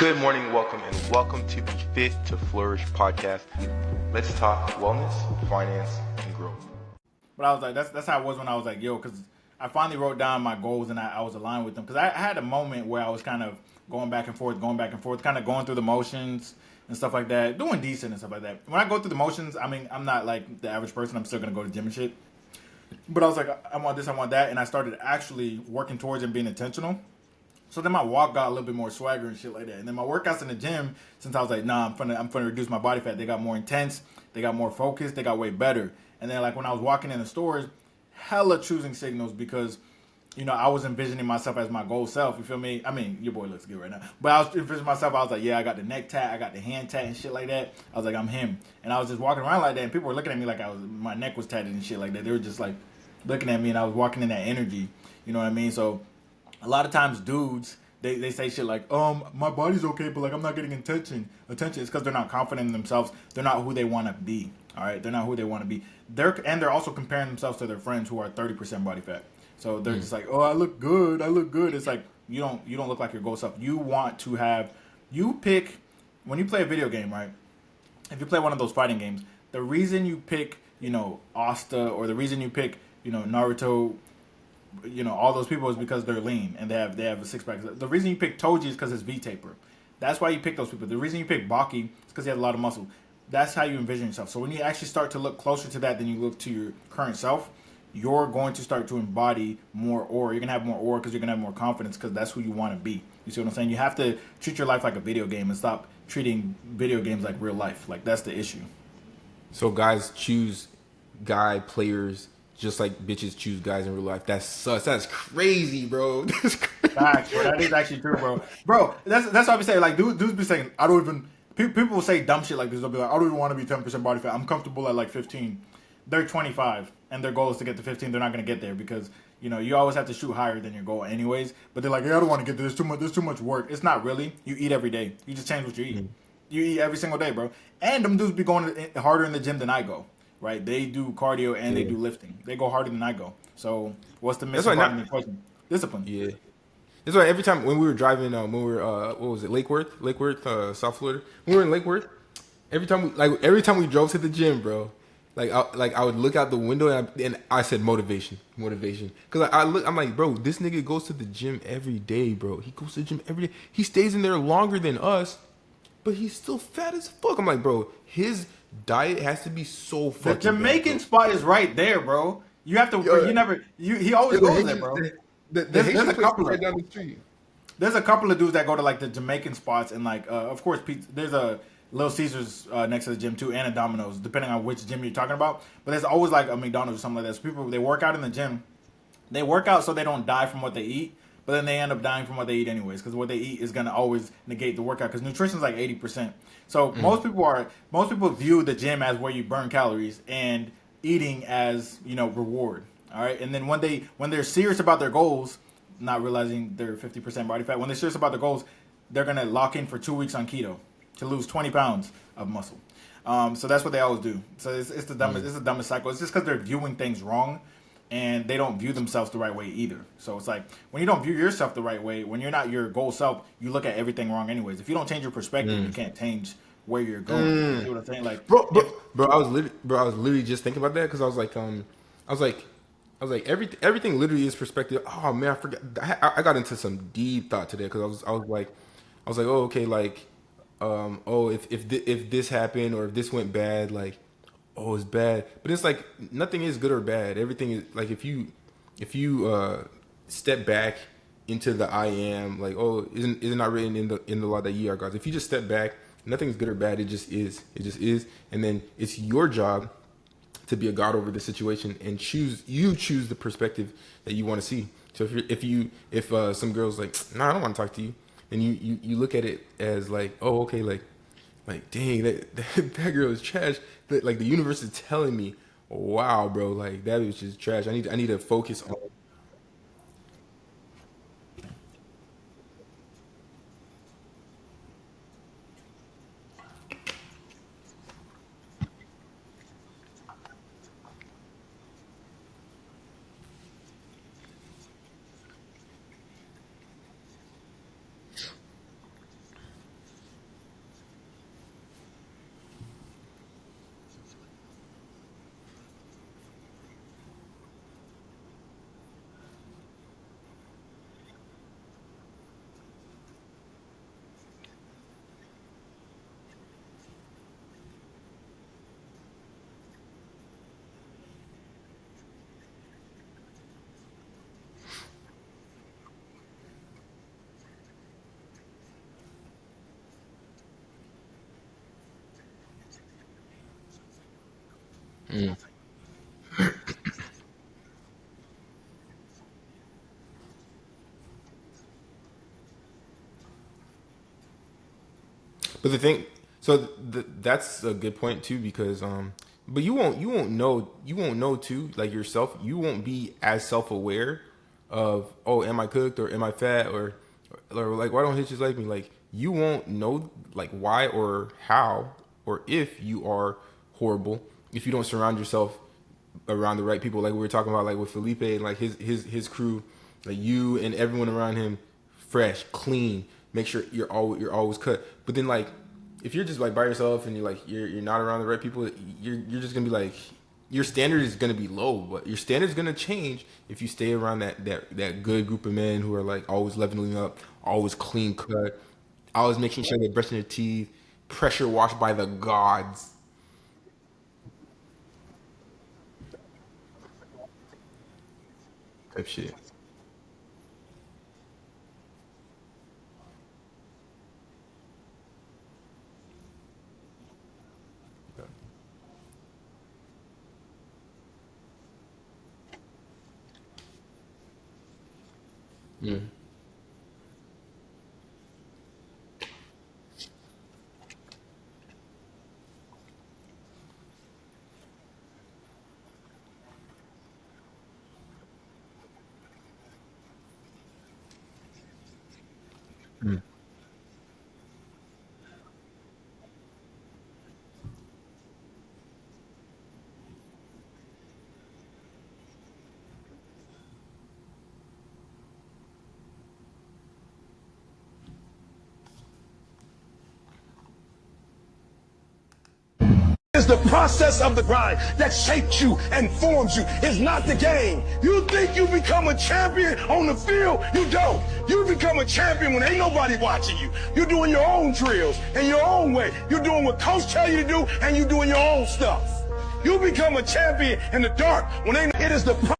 Good morning, welcome to the Fit to Flourish podcast. Let's talk wellness, finance, and growth. But I was like, that's how it was when I was like, yo, because I finally wrote down my goals and I was aligned with them. Because I had a moment where I was kind of going back and forth, kind of going through the motions and stuff like that, doing decent and stuff like that. When I go through the motions, I mean, I'm not like the average person. I'm still going to go to the gym and shit. But I was like, I want this, I want that. And I started actually working towards and being intentional. So then my walk got a little bit more swagger and shit like that. And then my workouts in the gym, since I was like, nah, I'm finna reduce my body fat. They got more intense. They got more focused. They got way better. And then like when I was walking in the stores, hella choosing signals because, I was envisioning myself as my goal self. You feel me? I mean, your boy looks good right now. But I was envisioning myself. I was like, yeah, I got the neck tat. I got the hand tat and shit like that. I was like, I'm him. And I was just walking around like that. And people were looking at me like my neck was tatted and shit like that. They were just like looking at me and I was walking in that energy. You know what I mean? So a lot of times dudes, they say shit like, my body's okay, but like I'm not getting attention. It's because they're not confident in themselves. They're not who they want to be. All right, they're not who they want to be. They're also comparing themselves to their friends who are 30% body fat. So they're just like, oh, I look good. It's like you don't look like your goal self. You want to have pick when you play a video game, right? If you play one of those fighting games, the reason you pick, Asta, or the reason you pick, Naruto, all those people is because they're lean and they have a six pack. The reason you pick Toji is because it's V taper. That's why you pick those people. The reason you pick Baki is because he has a lot of muscle. That's how you envision yourself. So when you actually start to look closer to that than you look to your current self, you're going to start to embody more aura. You're going to have more aura because you're going to have more confidence because that's who you want to be. You see what I'm saying? You have to treat your life like a video game and stop treating video games like real life. Like, that's the issue. So guys choose guy players just like bitches choose guys in real life. That's sus. That's crazy, bro. That's crazy. Facts, bro. That is actually true, bro. Bro, that's what I be saying. Like, dudes be saying, I don't even... People will say dumb shit like this. They'll be like, I don't even want to be 10% body fat. I'm comfortable at like 15. They're 25, and their goal is to get to 15. They're not going to get there because, you always have to shoot higher than your goal anyways. But they're like, yeah, I don't want to get there. There's too much work. It's not really. You eat every day. You just change what you eat. You eat every single day, bro. And them dudes be going harder in the gym than I go. Right, they do cardio and they do lifting. They go harder than I go. So what's the missing part of the equation? Discipline. Yeah, that's why every time when we were driving, when we were what was it, Lake Worth, South Florida. When we were in Lake Worth, every time we drove to the gym, bro, I would look out the window and I said motivation, because I'm like, bro, this nigga goes to the gym every day, bro. He goes to the gym every day. He stays in there longer than us, but he's still fat as fuck. I'm like, bro, his diet has to be so fucking The Jamaican spot is right there, bro. You have to. He always goes there, bro. There's a couple right down the street. There's a couple of dudes that go to like the Jamaican spots and like, of course, there's a Little Caesars next to the gym too, and a Domino's, depending on which gym you're talking about. But there's always like a McDonald's or something like that. So people, they work out in the gym. They work out so they don't die from what they eat. But then they end up dying from what they eat anyways, because what they eat is gonna always negate the workout. Because nutrition is like 80%. So most people view the gym as where you burn calories and eating as reward. All right, and then when they're serious about their goals, not realizing they're 50% body fat, when they're serious about their goals, they're gonna lock in for 2 weeks on keto to lose 20 pounds of muscle. So that's what they always do. So it's the dumbest. It's the dumbest cycle. It's just because they're viewing things wrong. And they don't view themselves the right way either. So it's like, when you don't view yourself the right way, when you're not your goal self, you look at everything wrong anyways. If you don't change your perspective, you can't change where you're going. You see what I'm saying? Like, bro, I was literally just thinking about that because I was like, everything literally is perspective. Oh man, I forgot. I got into some deep thought today because I was like, oh okay, like, if this happened or if this went bad, like, oh, it's bad. But it's like nothing is good or bad. Everything is like if you step back into the I am, like, oh, isn't not written in the law that ye are gods. If you just step back, nothing is good or bad. It just is. And then it's your job to be a god over the situation and choose the perspective that you want to see. So if some girl's like, nah, I don't want to talk to you, and you look at it as like, oh, okay, like dang, that girl is trash. But like the universe is telling me, wow, bro, like that was just trash. I need to focus on. But the thing, so that's a good point too, because but you won't know too, like yourself. You won't be as self aware of, oh, am I cooked, or am I fat, or like, why don't hitches like me? Like, you won't know like why or how or if you are horrible if you don't surround yourself around the right people. Like we were talking about, like with Felipe and like his crew, like you and everyone around him, fresh, clean. Make sure you're always cut. But then, like, if you're just like by yourself and you're not around the right people, you're just gonna be like, your standard is gonna be low. But your standard is gonna change if you stay around that good group of men who are like always leveling up, always clean cut, always making sure they're brushing their teeth, pressure washed by the gods type shit. Mm. It's the process of the grind that shapes you and forms you. It's not the game. You think you become a champion on the field? You don't. You become a champion when ain't nobody watching you. You're doing your own drills in your own way. You're doing what coach tell you to do, and you're doing your own stuff. You become a champion in the dark when ain't. It is the